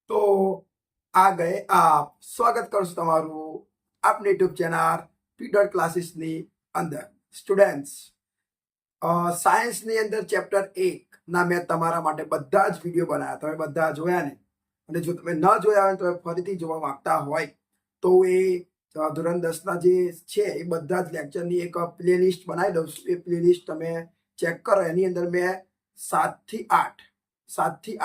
तो आ गए आप स्वागत करूं છું તમારું આપની યુટ્યુબ ચેનલ પીટર ક્લાસીસની અંદર સ્ટુડન્ટ્સ સાયન્સની અંદર ચેપ્ટર 1 ના મેં તમારા માટે બધા જ વિડીયો બનાવ્યા તમે બધા જોયા ને અને જો તમે ન જોયા હોય તો ફરીથી જોવા માંગતા હોય તો એ ધોરણ 10 ના જે છે એ બધા જ લેક્ચરની એક પ્લેલિસ્ટ બનાવી દઉં છું એ પ્લેલિસ્ટ તમે ચેક કરો એની અંદર મેં 7 થી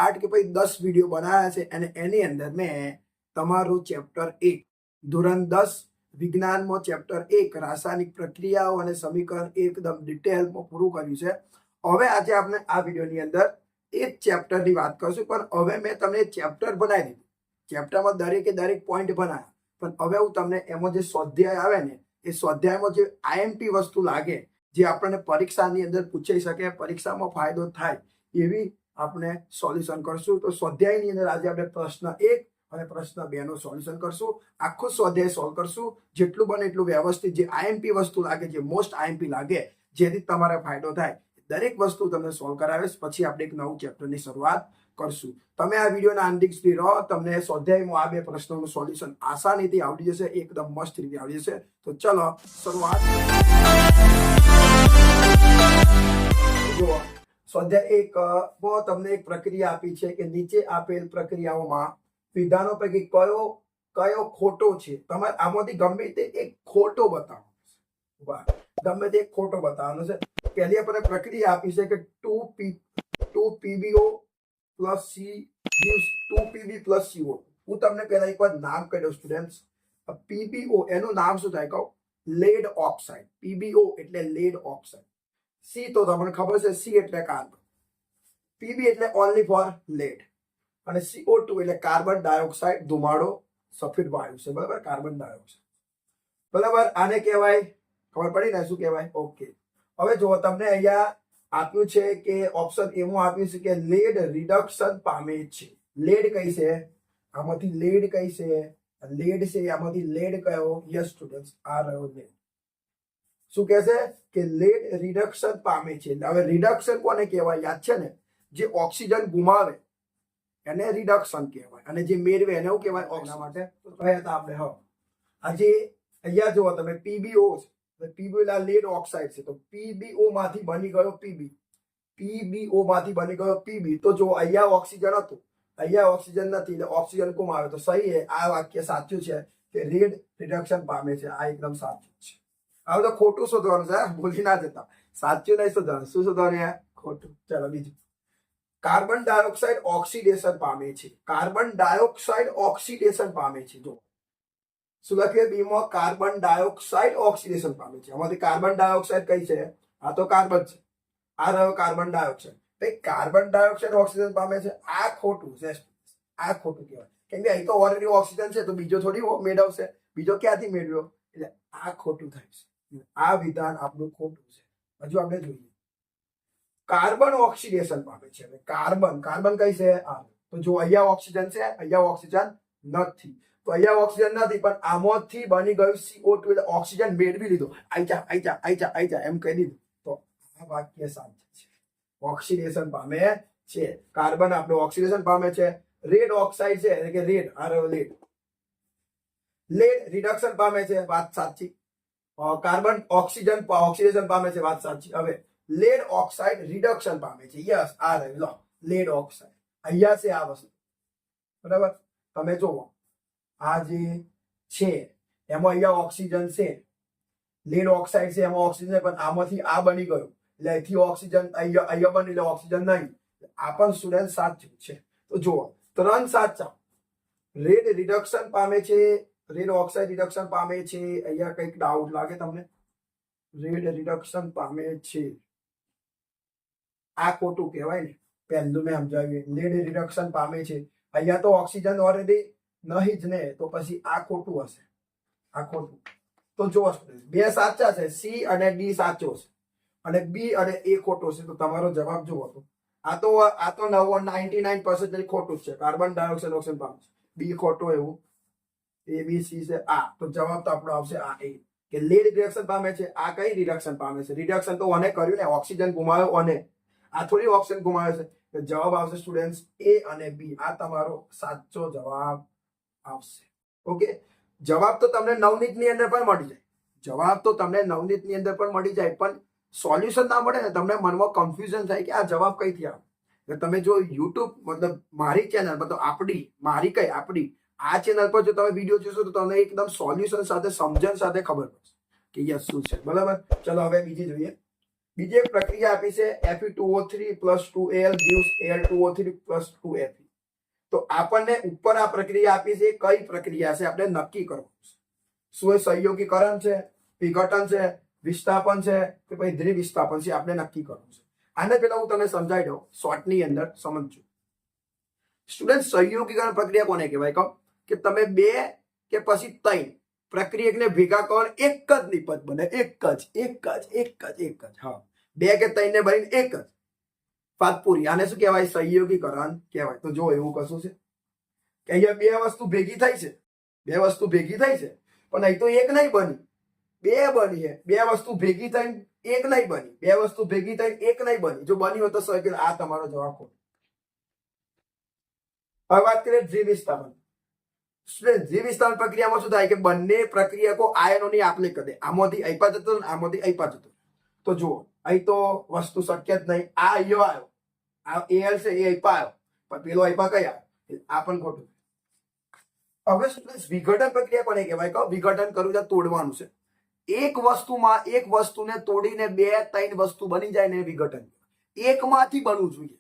8 કે પછી 10 વિડીયો બનાવ્યા છે અને એની અંદર મેં તમારું ચેપ્ટર 1 ધોરણ 10 વિજ્ઞાનમાં ચેપ્ટર 1 રાસાયણિક પ્રક્રિયાઓ અને સમીકરણ એકદમ ડિટેલમાં પૂરું કર્યું છે. હવે આજે આપણે આ વિડીયોની અંદર એક ચેપ્ટરની વાત કરશું પણ હવે મેં તમને ચેપ્ટર બનાવી દીધું. ચેપ્ટરમાં દરેકે દરેક પોઈન્ટ બનાવ્યા પણ હવે હું તમને એમાં જે સ્વાધ્યાય આવે ને એ સ્વાધ્યાયમાં જે આઈએમપી વસ્તુ લાગે જે આપણને પરીક્ષાની અંદર પૂછાઈ શકે પરીક્ષામાં ફાયદો થાય એવી આપણે સોલ્યુશન કરશું. તો સ્વાધ્યાયની અંદર આજે આપણે પ્રશ્ન 1 અને પ્રશ્ન 2 નું સોલ્યુશન કરશું. આખું સ્વાધ્યાય સોલ્વ કરશું જેટલું બને એટલું વ્યવસ્થિત જે આઈએમપી વસ્તુ લાગે જે મોસ્ટ આઈએમપી લાગે જેથી તમારે ફાયદો થાય દરેક વસ્તુ તમને સોલ્વ કરાવીશ. પછી આપણે એક નવું ચેપ્ટરની શરૂઆત કરશું. તમે આ વિડીયોના અંતિમ સુધી રહો તમને સ્વાધ્યાયમાં આ 2 પ્રશ્નોનું સોલ્યુશન આસાનીથી આવડી જશે એકદમ મસ્ત રીતે આવડી જશે. તો ચલો શરૂઆત. જુઓ સ્વાધ્યાય 1 માં તમને એક પ્રક્રિયા આપી છે કે નીચે આપેલ પ્રક્રિયાઓમાં વિધાનો પૈકી કયો ખોટો છે. તમારે આમાંથી ગમે તે એક ખોટો બતાવવાનો છે. ગમે તે એક ખોટો બતાવવાનો છે. પહેલી આપણને પ્રક્રિયા આપી છે કે 2PbO plus C gives 2Pb plus CO. હું તમને પહેલા એકવાર નામ કહી દઉં સ્ટુડન્ટ્સ. PbO એનું નામ શું થાય કહું? Lead oxide. PbO એટલે લેડ ઓક્સાઇડ. C તો તમને ખબર છે C એટલે કાર્બન. Pb એટલે ઓનલી ફોર લેડ અને CO2 એટલે કાર્બન ડાયોક્સાઇડ ધુમાડો સફેદ વાયુ છે બરાબર કાર્બન ડાયોક્સાઇડ બરાબર. આને કહેવાય ખબર પડી ને શું કહેવાય? ઓકે. હવે જો તમને અહીંયા આપ્યું છે કે ઓપ્શન એમાં આપ્યું છે કે લેડ રિડક્શન પામે છે. લેડ કઈ છે? આમાંથી લેડ કઈ છે? લેડ છે આમાંથી લેડ કયો? યસ સ્ટુડન્ટ્સ આ રહ્યો લેડ. શું કહે છે કે લેડ રિડક્શન પામે છે. હવે રિડક્શન કોને કહેવાય? યાદ છે ને જે ઓક્સિજન ગુમાવે એને રિડક્શન કહેવાય અને જે મેળવે એને શું કહેવાય? ઓક્સિજન માટે તો કહ્યા હતા આપણે. હવે આજે અહીંયા જુઓ તમે PbO છે PbO એટલે લેડ ઓક્સાઇડ છે તો PbO માંથી બની ગયો PbO માંથી બની ગયો PB. તો જો અહીંયા ઓક્સિજન હતું અહીંયા ઓક્સિજન નથી એટલે ઓક્સિજન ગુમાવે તો સહી છે. આ વાક્ય સાચું છે કે લેડ રિડક્શન પામે છે. આ એકદમ સાચું છે. હવે તો ખોટું શોધવાનું છે ભૂલી ના જતા. સાચું નહીં શોધવાનું. શું શોધવાનું? ખોટું. ચલો બીજું. કાર્બન ડાયોક્સાઇડ ઓક્સિડેશન પામે છે. કાર્બન ડાયોક્સાઇડ ઓક્સિડેશન પામે છે. જો શું લખ્યું બીમાં? કાર્બન ડાયોક્સાઇડ ઓક્સિડેશન પામે છે. આમાંથી કાર્બન ડાયોક્સાઇડ કઈ છે? આ તો કાર્બન છે. આ રહ્યો કાર્બન ડાયોક્સાઇડ. ભાઈ કાર્બન ડાયોક્સાઇડ ઓક્સિડેશન પામે છે આ ખોટું છે. આ ખોટું કહેવાય કેમ કે અહીં તો ઓલરેડી ઓક્સિજન છે તો બીજો થોડી મેળવશે. બીજો ક્યાંથી મેળવ્યો? એટલે આ ખોટું થાય છે. આ વિધાન આપણું ખોટું છે. હજુ આપણે જોઈએ કાર્બન ઓક્સિડેશન પામે છે. કાર્બન કઈ છે? આ તો જો અહીંયા ઓક્સિજન છે અહીંયા ઓક્સિજન નથી તો અહીંયા ઓક્સિજન નથી પણ આમાંથી બની ગયું CO2 એટલે ઓક્સિજન મેળવી લીધો. આઈ જા એમ કહી દીધું તો આ વાક્ય સાચું છે. ઓક્સિડેશન પામે છે. કાર્બન આપણો ઓક્સિડેશન પામે છે. રેડ ઓક્સાઇડ છે એટલે કે રેડ આ રહ્યો લેડ રિડક્શન પામે છે. વાત સાચી. કાર્બન ઓક્સિડેશન પામે છે. વાત સાચી. હવે લેડ ઓક્સાઇડ રિડક્શન પામે છે. યસ આ રહ્યો લેડ ઓક્સાઇડ અહીંયા છે આ વસ્તુ બરાબર. તમે જુઓ આ જે છે એમાં અહીંયા ઓક્સિજન છે લેડ ઓક્સાઇડ છે એમાં ઓક્સિજન છે પણ આમાંથી આ બની ગયું એટલે અહીંથી ઓક્સિજન અહીંયા બની એટલે ઓક્સિજન નહીં. આ પણ સ્ટુડન્ટ સાચું છે. તો જુઓ 3 સાચા. રેડ રિડક્શન પામે છે. રેડ ઓક્સાઇડ રિડક્શન પામે છે. અહીંયા કંઈક ડાઉટ લાગે તમને? રેડ રિડક્શન પામે છે આ ખોટું કહેવાય ને. પહેલું મેં સમજાવ્યું લેડ રિડક્શન પામે છે. અહીંયા તો ઓક્સિજન ઓલરેડી નહીં જ ને તો પછી આ ખોટું હશે. આ ખોટું. તો જો 2 સાચા છે. C અને D સાચો છે અને B અને A ખોટો છે. તો તમારો જવાબ જુઓ તો આ તો 99% ખોટું છે. કાર્બન ડાયોક્સાઇડ ઓક્સિજન પામે છે. B ખોટો એવું A B C છે આ. તો જવાબ તો આપણો આવશે આ A કે લેડ રિડક્શન પામે છે. આ કઈ રિડક્શન પામે છે? રિડક્શન તો ઓને કર્યું ને ઓક્સિજન ગુમાવ્યો ઓને. આ થોડી ઓક્સિજન ગુમાવે છે તો જવાબ આવશે સ્ટુડન્ટ્સ A અને B. આ તમારો સાચો જવાબ આવશે. ઓકે, જવાબ તો તમને નવનીતની અંદર પણ મળી જાય. જવાબ તો તમને નવનીતની અંદર પણ મળી જાય, પણ સોલ્યુશન ના મળે ને તમને મનમાં કન્ફ્યુઝન થાય કે આ જવાબ કઈથી આવે. તમે જો યુટ્યુબ મતલબ મારી ચેનલ મતલબ આપણી આ ચેનલ પર જો તમે વિડીયો જોશો તો તમને એકદમ સોલ્યુશન સાથે સમજણ સાથે ખબર પડશે કે યસ શું છે. બરાબર, ચલો હવે બીજી જોઈએ. બીજી એક પ્રક્રિયા આપી છે Fe2O3 + 2Al gives Al2O3 + 2Fe. તો આપણને ઉપર આ પ્રક્રિયા આપી છે, કઈ પ્રક્રિયા છે આપણે નક્કી કરવું છે. શું એ સહયોગીકરણ છે, વિઘટન છે, વિસ્થાપન છે કે પછી દ્વિવિસ્થાપન છે, આપણે નક્કી કરવું છે. આને પહેલા હું તમને સમજાવી દઉં, શોર્ટની અંદર સમજજો. સ્ટુડન્ટ, સહયોગીકરણ પ્રક્રિયા કોને કહેવાય કહો? કે તમે 2 કે પછી 3 પ્રક્રિયકને ભેગા કરો, એક જ નિપજ બને, એક જ. હા, 2 કે 3 ને ભરીને એક જ વાત પૂરી. આને શું કહેવાય? સહયોગીકરણ કહેવાય. તો જો એવું કશું છે કે અહીંયા 2 વસ્તુ ભેગી થઈ છે, પણ અહીં તો એક નહીં બની, 2 બની છે. 2 વસ્તુ ભેગી થઈને એક નહીં બની, 2 વસ્તુ ભેગી થઈને એક નહીં બની. જો બની હોય તો સહયોગી. આ તમારો જવાબ ખોટો. હવે વાત કરીએ દ્વિવિસ્થાપન. દ્વિવિસ્થાપન પ્રક્રિયામાં શું થાય કે બંને પ્રક્રિયકો આયનોની આપલે કરે. આમાંથી આઈપા જતો, આમાંથી આઈપા જતો. તો જુઓ, અહીં તો વસ્તુ શક્ય જ નહીં. આ અહીંયા આવ્યો, આ Al છે એ આઈપા આવ્યો, પણ પેલો આઈપા કયા? આ પણ ખોટું. હવે વિઘટન પ્રક્રિયા કોને કહેવાય કહો? વિઘટન કરવું છે, તોડવાનું છે. એક વસ્તુને તોડીને 2 3 વસ્તુ બની જાય ને વિઘટન. એકમાંથી બનવું જોઈએ.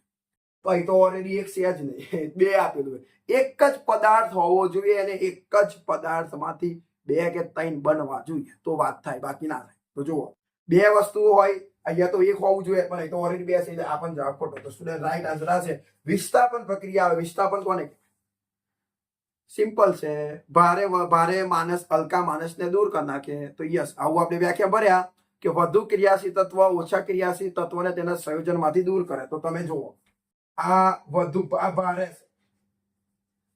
તો અહીં તો ઓલરેડી એક છે જ નહીં, 2 આપેલું હોય. એક જ પદાર્થ હોવો જોઈએ અને એક જ પદાર્થમાંથી 2 કે 3 બનવા જોઈએ તો વાત થાય, બાકી ના થાય. તો જુઓ, 2 વસ્તુઓ હોય, અહીંયા તો એક હોવું જોઈએ, પણ અહીં તો ઓલરેડી 2 છે એટલે આ પણ જવાબ ખોટો. તો સ્ટુડન્ટ રાઈટ આન્સર આ છે વિસ્થાપન પ્રક્રિયા. આવે વિસ્થાપન કોને? સિમ્પલ છે, ભારે માણસ હલકા માણસને દૂર કરી નાખે. તો યસ, આવું આપણે વ્યાખ્યા ભર્યા કે વધુ ક્રિયાશીલ તત્વ ઓછા ક્રિયાશીલ તત્વને તેના સંયોજનમાંથી દૂર કરે. તો તમે જુઓ, આ ભારે છે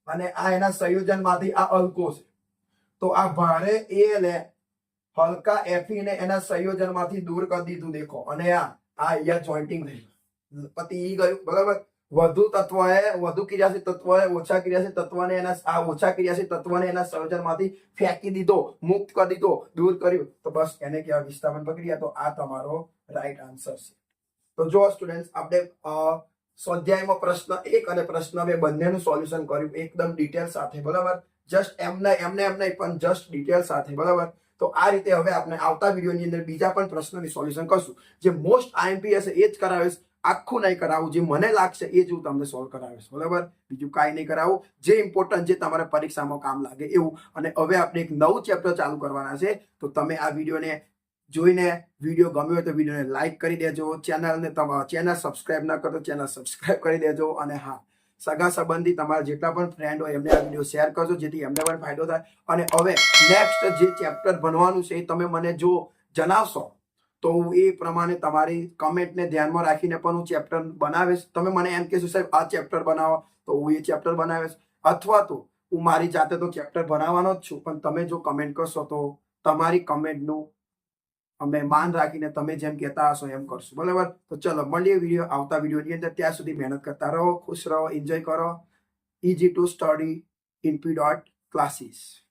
અને આ એના સંયોજનમાંથી આ હલકો છે. તો આ ભારે Al હલકા Fe ને એના સંયોજનમાંથી દૂર કરી દીધું. દેખો, અને આ અહીંયા જોઈન્ટિંગ થઈ પતી ગયું. બરાબર, વધુ ક્રિયાશીલ તત્વ ઓછા ક્રિયાશીલ તત્વને એના ઓછા ક્રિયાશીલ તત્વને એના સંયોજનમાંથી ફેંકી દીધો, મુક્ત કરી દીધો, દૂર કર્યું. તો બસ એને કહેવાય વિસ્થાપન પ્રક્રિયા. તો આ તમારો રાઈટ આન્સર છે. તો જો સ્ટુડન્ટ, આપણે સ્વાધ્યાયમાં પ્રશ્ન 1 અને પ્રશ્ન 2 બંનેનું સોલ્યુશન કર્યું એકદમ ડિટેલ સાથે. બરાબર, જસ્ટ એમને પણ જસ્ટ ડિટેલ સાથે. બરાબર, તો આ રીતે હવે આપણે આવતા વિડીયોની અંદર બીજા પણ પ્રશ્નની સોલ્યુશન કરશું. જે મોસ્ટ આઈએમપી હશે એ જ કરાવીશ, આખું નહીં કરાવું. જે મને લાગશે એ જ હું તમને સોલ્વ કરાવીશ. બરાબર, બીજું કાંઈ નહીં કરાવું. જે ઇમ્પોર્ટન્ટ, જે તમારા પરીક્ષામાં કામ લાગે એવું. અને હવે આપણે એક નવું ચેપ્ટર ચાલુ કરવાના છે. તો તમે આ વિડીયોને જોઈને વિડીયો ગમ્યો હોય તો વિડીયોને લાઈક કરી દેજો. ચેનલ સબસ્ક્રાઇબ ના કરો તો ચેનલ સબસ્ક્રાઇબ કરી દેજો. અને હા, સગા સંબંધી તમારા જેટલા પણ ફ્રેન્ડ હોય એમને આ વિડીયો શેર કરજો, જેથી એમને પણ ફાયદો થાય. અને હવે નેક્સ્ટ જે ચેપ્ટર ભણવાનું છે એ તમે મને જો જણાવશો તો હું એ પ્રમાણે તમારી કમેન્ટને ધ્યાનમાં રાખીને પણ હું ચેપ્ટર બનાવીશ. તમે મને એમ કહેશો સાહેબ આ ચેપ્ટર બનાવો, તો હું એ ચેપ્ટર બનાવીશ. અથવા તો હું મારી જાતે તો ચેપ્ટર બનાવવાનો જ છું, પણ તમે જો કમેન્ટ કરશો તો તમારી કમેન્ટનું અમે માન રાખીને તમે જેમ કહેતા હશો એમ કરશું. બરાબર, તો ચલો મળીએ આવતા વિડીયોની અંદર. ત્યાં સુધી મહેનત કરતા રહો, ખુશ રહો, એન્જોય કરો. easy to study in P.Classes.